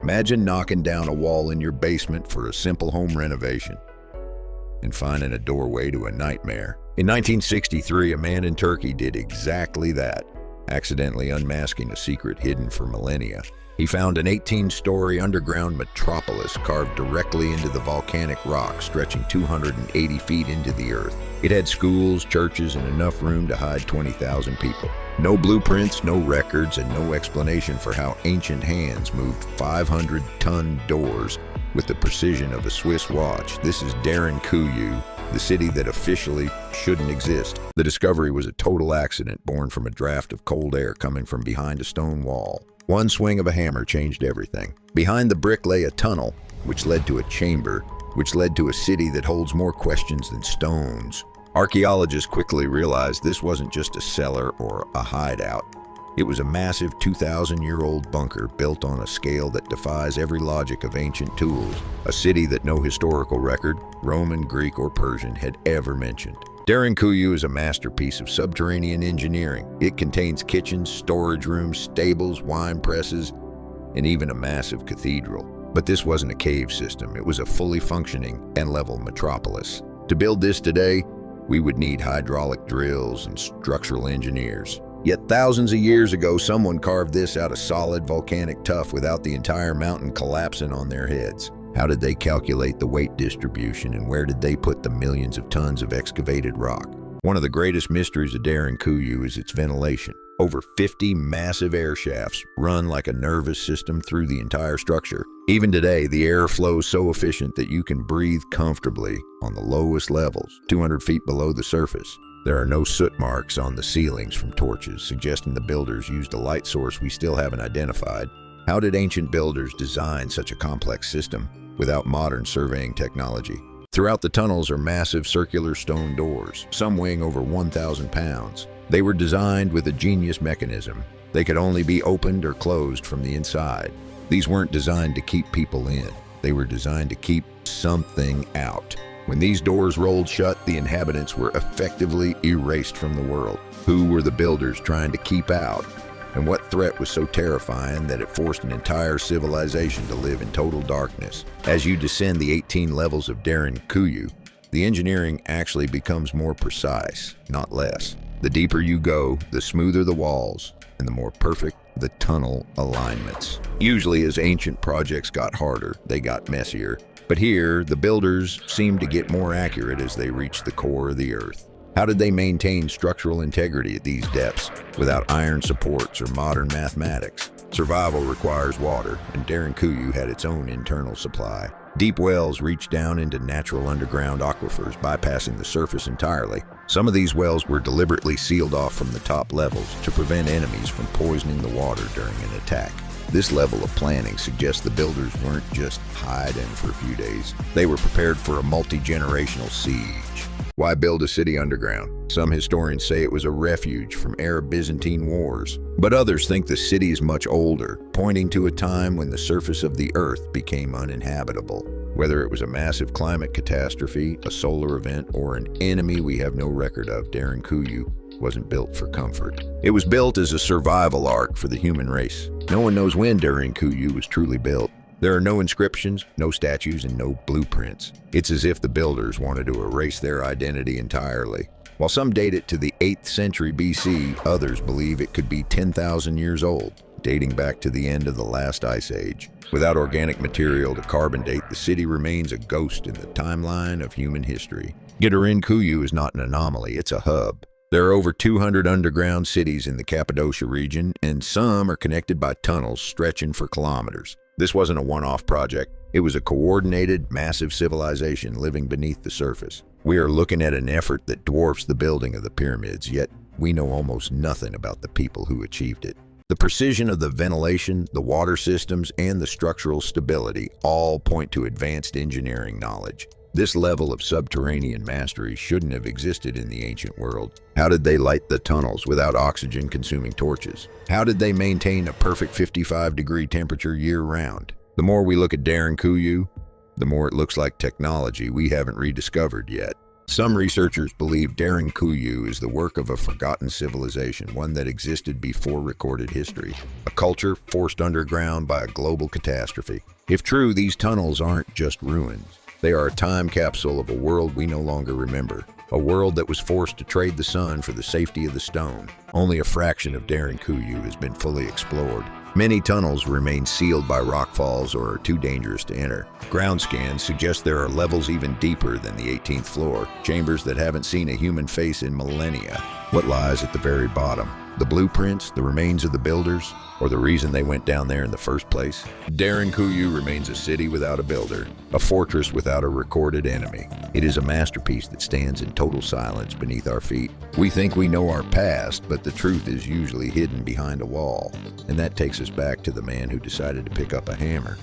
Imagine knocking down a wall in your basement for a simple home renovation and finding a doorway to a nightmare. In 1963, a man in Turkey did exactly that, accidentally unmasking a secret hidden for millennia. He found an 18-story underground metropolis carved directly into the volcanic rock, stretching 280 feet into the earth. It had schools, churches, and enough room to hide 20,000 people. No blueprints, no records, and no explanation for how ancient hands moved 500-ton doors with the precision of a Swiss watch. This is Derinkuyu, the city that officially shouldn't exist. The discovery was a total accident born from a draft of cold air coming from behind a stone wall. One swing of a hammer changed everything. Behind the brick lay a tunnel, which led to a chamber, which led to a city that holds more questions than stones. Archaeologists quickly realized this wasn't just a cellar or a hideout. It was a massive 2,000-year-old bunker built on a scale that defies every logic of ancient tools, a city that no historical record, Roman, Greek, or Persian, had ever mentioned. Derinkuyu is a masterpiece of subterranean engineering. It contains kitchens, storage rooms, stables, wine presses, and even a massive cathedral. But this wasn't a cave system. It was a fully functioning and level metropolis. To build this today, we would need hydraulic drills and structural engineers. Yet thousands of years ago, someone carved this out of solid volcanic tuff without the entire mountain collapsing on their heads. How did they calculate the weight distribution, and where did they put the millions of tons of excavated rock? One of the greatest mysteries of Derinkuyu is its ventilation. Over 50 massive air shafts run like a nervous system through the entire structure. Even today, the air flows so efficient that you can breathe comfortably on the lowest levels, 200 feet below the surface. There are no soot marks on the ceilings from torches, suggesting the builders used a light source we still haven't identified. How did ancient builders design such a complex system without modern surveying technology? Throughout the tunnels are massive circular stone doors, some weighing over 1,000 pounds. They were designed with a genius mechanism. They could only be opened or closed from the inside. These weren't designed to keep people in. They were designed to keep something out. When these doors rolled shut, the inhabitants were effectively erased from the world. Who were the builders trying to keep out? And what threat was so terrifying that it forced an entire civilization to live in total darkness? As you descend the 18 levels of Derinkuyu, the engineering actually becomes more precise, not less. The deeper you go, the smoother the walls, and the more perfect the tunnel alignments. Usually, as ancient projects got harder, they got messier. But here, the builders seemed to get more accurate as they reached the core of the earth. How did they maintain structural integrity at these depths without iron supports or modern mathematics? Survival requires water, and Derinkuyu had its own internal supply. Deep wells reached down into natural underground aquifers, bypassing the surface entirely. Some of these wells were deliberately sealed off from the top levels to prevent enemies from poisoning the water during an attack. This level of planning suggests the builders weren't just hiding for a few days. They were prepared for a multi-generational siege. Why build a city underground? Some historians say it was a refuge from Arab-Byzantine wars, but others think the city is much older, pointing to a time when the surface of the earth became uninhabitable. Whether it was a massive climate catastrophe, a solar event, or an enemy we have no record of, Derinkuyu wasn't built for comfort. It was built as a survival ark for the human race. No one knows when Derinkuyu was truly built. There are no inscriptions, no statues, and no blueprints. It's as if the builders wanted to erase their identity entirely. While some date it to the 8th century BC, others believe it could be 10,000 years old, dating back to the end of the last ice age. Without organic material to carbon date, the city remains a ghost in the timeline of human history. Derinkuyu is not an anomaly, it's a hub. There are over 200 underground cities in the Cappadocia region, and some are connected by tunnels stretching for kilometers. This wasn't a one-off project. It was a coordinated, massive civilization living beneath the surface. We are looking at an effort that dwarfs the building of the pyramids, yet we know almost nothing about the people who achieved it. The precision of the ventilation, the water systems, and the structural stability all point to advanced engineering knowledge. This level of subterranean mastery shouldn't have existed in the ancient world. How did they light the tunnels without oxygen-consuming torches? How did they maintain a perfect 55-degree temperature year-round? The more we look at Derinkuyu, the more it looks like technology we haven't rediscovered yet. Some researchers believe Derinkuyu is the work of a forgotten civilization, one that existed before recorded history, a culture forced underground by a global catastrophe. If true, these tunnels aren't just ruins. They are a time capsule of a world we no longer remember, a world that was forced to trade the sun for the safety of the stone. Only a fraction of Derinkuyu has been fully explored. Many tunnels remain sealed by rockfalls or are too dangerous to enter. Ground scans suggest there are levels even deeper than the 18th floor, chambers that haven't seen a human face in millennia. What lies at the very bottom? The blueprints, the remains of the builders, or the reason they went down there in the first place? Derinkuyu remains a city without a builder, a fortress without a recorded enemy. It is a masterpiece that stands in total silence beneath our feet. We think we know our past, but the truth is usually hidden behind a wall. And that takes us back to the man who decided to pick up a hammer.